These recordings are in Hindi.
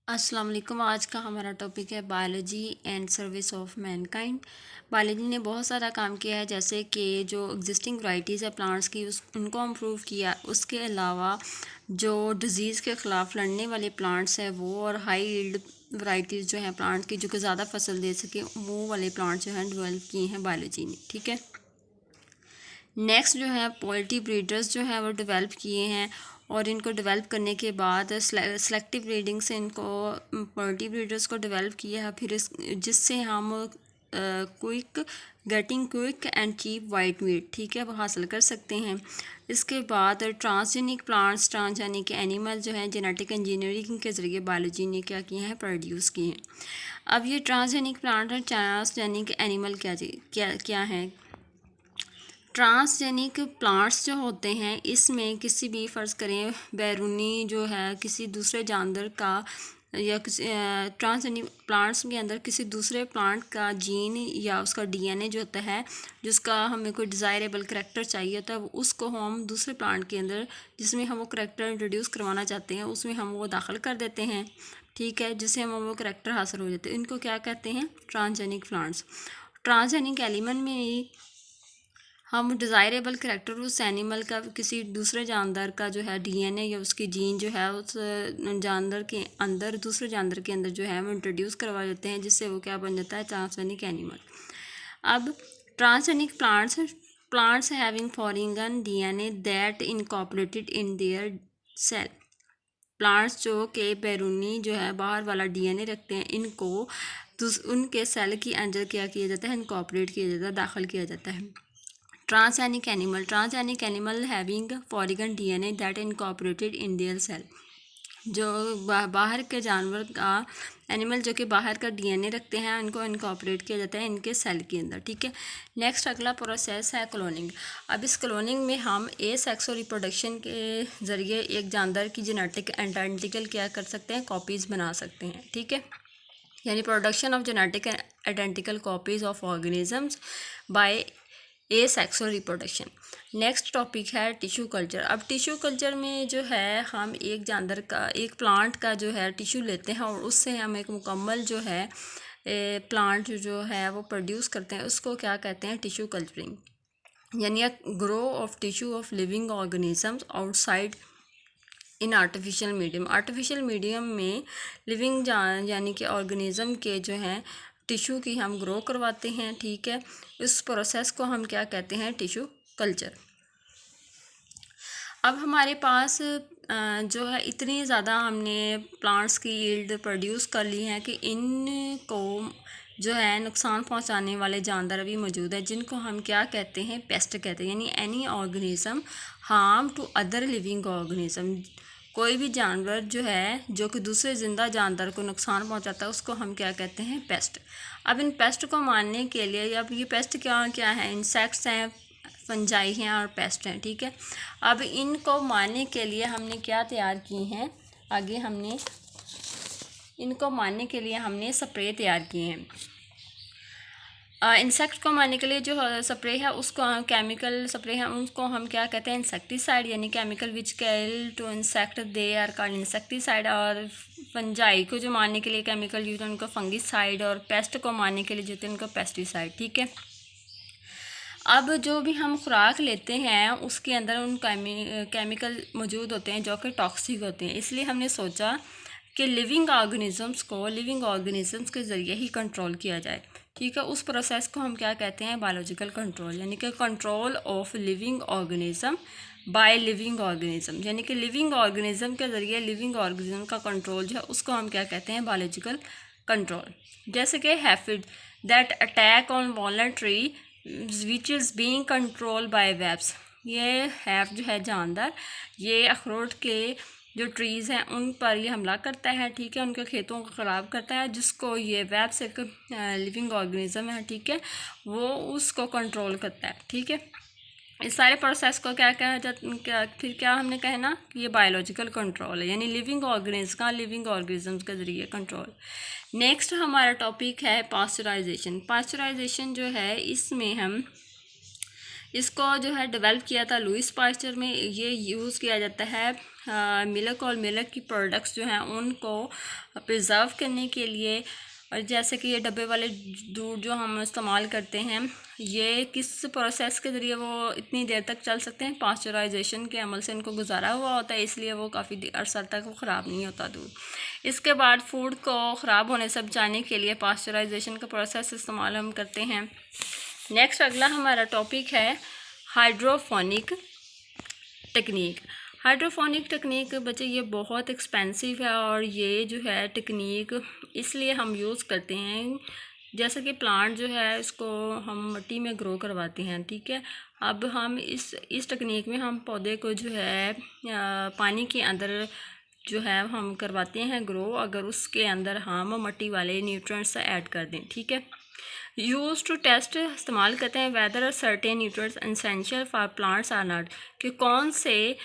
अस्सलाम वालेकुम। आज का हमारा टॉपिक है biology and service of Mankind. Biology ने बहुत सारा काम किया है, जैसे कि जो एग्जिस्टिंग वैरायटीज़ है प्लांट्स की उनको इम्प्रूव किया। उसके अलावा जो डिज़ीज़ के ख़िलाफ़ लड़ने वाले प्लांट्स हैं वो, और हाई यील्ड वैरायटीज़ जो हैं प्लांट की जो कि ज़्यादा फसल दे सके, वो वाले प्लांट्स जो हैं डेवलप किए हैं बायोलॉजी ने। ठीक है। नेक्स्ट जो है पोल्ट्री ब्रीडर्स जो है वो डेवलप किए हैं, और इनको डेवलप करने के बाद सेलेक्टिव ब्रीडिंग से इनको पोल्ट्री ब्रीडर्स को डेवलप किया है, फिर जिससे हम quick and cheap white meat, ठीक है, वो हासिल कर सकते हैं। इसके बाद ट्रांसजेनिक प्लांट्स, ट्रांसजेनिक एनिमल जो है जेनेटिक इंजीनियरिंग के ज़रिए बायोलॉजी ने क्या किए हैं, प्रोड्यूस किए हैं। अब ये ट्रांसजेनिक प्लांट और ट्रांसजेनिक एनिमल क्या क्या क्या हैं। ट्रांसजेनिक प्लांट्स जो होते हैं, इसमें किसी भी फ़र्ज़ करें बैरूनी जो है किसी दूसरे जानवर का, या किसी ट्रांसजेनिक प्लांट्स के अंदर किसी दूसरे प्लांट का जीन या उसका डीएनए जो होता है, जिसका हमें कोई डिज़ायरेबल करैक्टर चाहिए होता है, उसको हम दूसरे प्लांट के अंदर जिसमें हम वो करैक्टर इंट्रोड्यूस करवाना चाहते हैं उसमें हम वो दाखिल कर देते हैं। ठीक है, जिससे हम वो करैक्टर हासिल हो जाते हैं। इनको क्या कहते हैं, ट्रांसजेनिक प्लांट्स। ट्रांसजेनिक एलिमेंट में हम डिज़ायरेबल करैक्टर उस एनिमल का किसी दूसरे जानवर का जो है डीएनए या उसकी जीन जो है उस जानवर के अंदर, दूसरे जानवर के अंदर जो है वो इंट्रोड्यूस करवा देते हैं, जिससे वो क्या बन जाता है, ट्रांसजेनिक एनिमल। अब transgenic plants having foreign DNA that incorporated in their cell. Plants जो के बैरूनी जो है बाहर वाला डीएनए रखते हैं, इनको उनके सेल के अंदर क्या किया जाता है, इनकॉर्पोरेट किया जाता है, दाखिल किया जाता है। Transgenic animal having foreign DNA that incorporated in their cell। जो बाहर के जानवर का एनिमल जो कि बाहर का डीएनए रखते हैं, उनको इनकॉर्पोरेट किया जाता है इनके सेल के अंदर। ठीक है। नेक्स्ट अगला प्रोसेस है क्लोनिंग। अब इस क्लोनिंग में हम सेक्सुअल रिप्रोडक्शन के ज़रिए एक जानवर की जेनेटिक आइडेंटिकल क्या कर सकते हैं, कॉपीज़ बना सकते हैं। ठीक है, यानी production of genetic identical copies of organisms by sexual reproduction. Next topic है टिश्यू कल्चर। अब टिश्यू कल्चर में जो है हम एक जानवर का, एक प्लांट का जो है टिश्यू लेते हैं, और उससे हम एक मुकम्मल जो है प्लांट जो है वो प्रोड्यूस करते हैं। उसको क्या कहते हैं, टिश्यू कल्चरिंग। यानी grow of tissue of living organisms outside in artificial medium. Artificial medium में लिविंग यानी कि ऑर्गेनिज़म के जो हैं टिश्यू की हम ग्रो करवाते हैं। ठीक है, इस प्रोसेस को हम क्या कहते हैं, टिश्यू कल्चर। अब हमारे पास जो है इतनी ज़्यादा हमने प्लांट्स की यील्ड प्रोड्यूस कर ली है कि इनको जो है नुकसान पहुंचाने वाले जानवर भी मौजूद हैं, जिनको हम क्या कहते हैं, पेस्ट कहते हैं। यानी any organism harm to other living organism. कोई भी जानवर जो है जो कि दूसरे ज़िंदा जानवर को नुकसान पहुंचाता है, उसको हम क्या कहते हैं, पेस्ट। अब इन पेस्ट को मारने के लिए, अब ये पेस्ट क्या क्या है, इंसेक्ट्स हैं, फंजाई हैं और पेस्ट हैं। ठीक है, अब इनको मारने के लिए हमने क्या तैयार की हैं, आगे हमने इनको मारने के लिए हमने स्प्रे तैयार किए हैं। इंसेक्ट को मारने के लिए जो स्प्रे है उसको केमिकल स्प्रे है, उसको हम क्या कहते हैं, इंसेक्टिसाइड। यानी chemical which kill to insect they are called insecticide. और फंजाई को जो मारने के लिए केमिकल यूज है उनको फंगिसाइड, और पेस्ट को मारने के लिए जो होते हैं उनको पेस्टिसाइड। ठीक है। अब जो भी हम खुराक लेते हैं उसके अंदर उन केमिकल मौजूद होते हैं जो कि टॉक्सिक होते हैं, इसलिए हमने सोचा कि लिविंग ऑर्गेनिजम्स के ज़रिए ही कंट्रोल किया जाए। ठीक है, उस प्रोसेस को हम क्या कहते हैं, बायोलॉजिकल कंट्रोल। यानी कि control of living organism by living organism. यानी कि लिविंग ऑर्गेनिज्म के ज़रिए लिविंग ऑर्गेनिज्म का कंट्रोल जो है उसको हम क्या कहते हैं, बायोलॉजिकल कंट्रोल। जैसे कि aphid that attack on walnut tree which is being control by webs. ये हैफ जो है जानदार, ये अखरोट के जो ट्रीज़ हैं उन पर ये हमला करता है। ठीक है, उनके खेतों को ख़राब करता है, जिसको ये वेब्स एक लिविंग ऑर्गेनिज्म है, ठीक है, वो उसको कंट्रोल करता है। ठीक है, इस सारे प्रोसेस को क्या कहा जाता, फिर क्या हमने कहना कि ये बायोलॉजिकल कंट्रोल है, यानी लिविंग ऑर्गेनिज्म के ज़रिए कंट्रोल। नेक्स्ट हमारा टॉपिक है पास्चराइजेशन। पास्चराइजेशन जो है इसमें हम इसको जो है डेवलप किया था लुइस पास्चर में। ये यूज़ किया जाता है मिल्क और मिल्क की प्रोडक्ट्स जो हैं उनको प्रिजर्व करने के लिए। और जैसे कि ये डब्बे वाले दूध जो हम इस्तेमाल करते हैं, ये किस प्रोसेस के ज़रिए वो इतनी देर तक चल सकते हैं, पास्चराइजेशन के अमल से इनको गुजारा हुआ होता है, इसलिए वो काफ़ी अर्सा तक वो ख़राब नहीं होता दूध। इसके बाद फूड को ख़राब होने से बचाने के लिए पास्चराइजेशन का प्रोसेस इस्तेमाल हम करते हैं। नेक्स्ट अगला हमारा टॉपिक है हाइड्रोफोनिक टेक्निक। हाइड्रोफोनिक टेक्निक बच्चे ये बहुत एक्सपेंसिव है और ये जो है टेक्निक इसलिए हम यूज़ करते हैं, जैसे कि प्लांट जो है इसको हम मिट्टी में ग्रो करवाते हैं, ठीक है। अब हम इस टेक्निक में हम पौधे को जो है पानी के अंदर जो है हम करवाते हैं ग्रो, अगर उसके अंदर हम मिट्टी वाले न्यूट्रिएंट्स ऐड कर दें, ठीक है। यूज़ टू टेस्ट इस्तेमाल करते हैं whether certain nutrients essential for plants are not, कि कौन से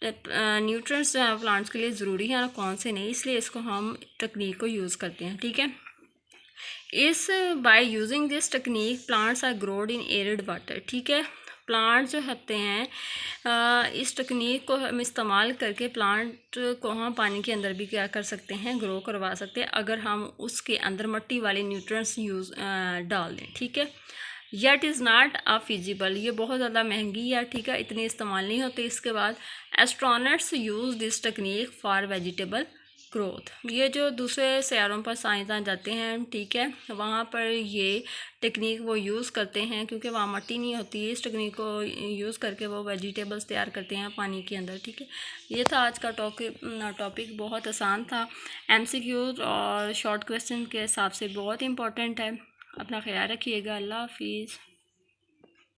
न्यूट्रिएंट्स जो है प्लांट्स के लिए ज़रूरी हैं और कौन से नहीं, इसलिए इसको हम टेक्निक को यूज़ करते हैं, ठीक है। इस by using this technique plants are grown in arid water, ठीक है। प्लांट जो होते हैं इस टेक्निक को हम इस्तेमाल करके प्लांट को हम पानी के अंदर भी क्या कर सकते हैं, ग्रो करवा सकते हैं, अगर हम उसके अंदर मिट्टी वाले न्यूट्रिएंट्स डाल दें, ठीक है। Yet is not a feasible, ये बहुत ज़्यादा महंगी है, ठीक है, इतनी इस्तेमाल नहीं होती। इसके बाद astronauts use this technique for vegetable growth, ये जो दूसरे सैयारों पर साइंसदान जाते हैं, ठीक है, वहाँ पर ये टेक्निक वो यूज़ करते हैं क्योंकि वहाँ मिट्टी नहीं होती है, इस टेक्निक को यूज़ करके वो वेजिटेबल्स तैयार करते हैं पानी के अंदर, ठीक है। ये था आज का टॉपिक बहुत आसान था, MCQ और शॉर्ट क्वेश्चन के हिसाब से बहुत इंपॉर्टेंट है। अपना ख्याल रखिएगा। अल्लाह हाफिज़।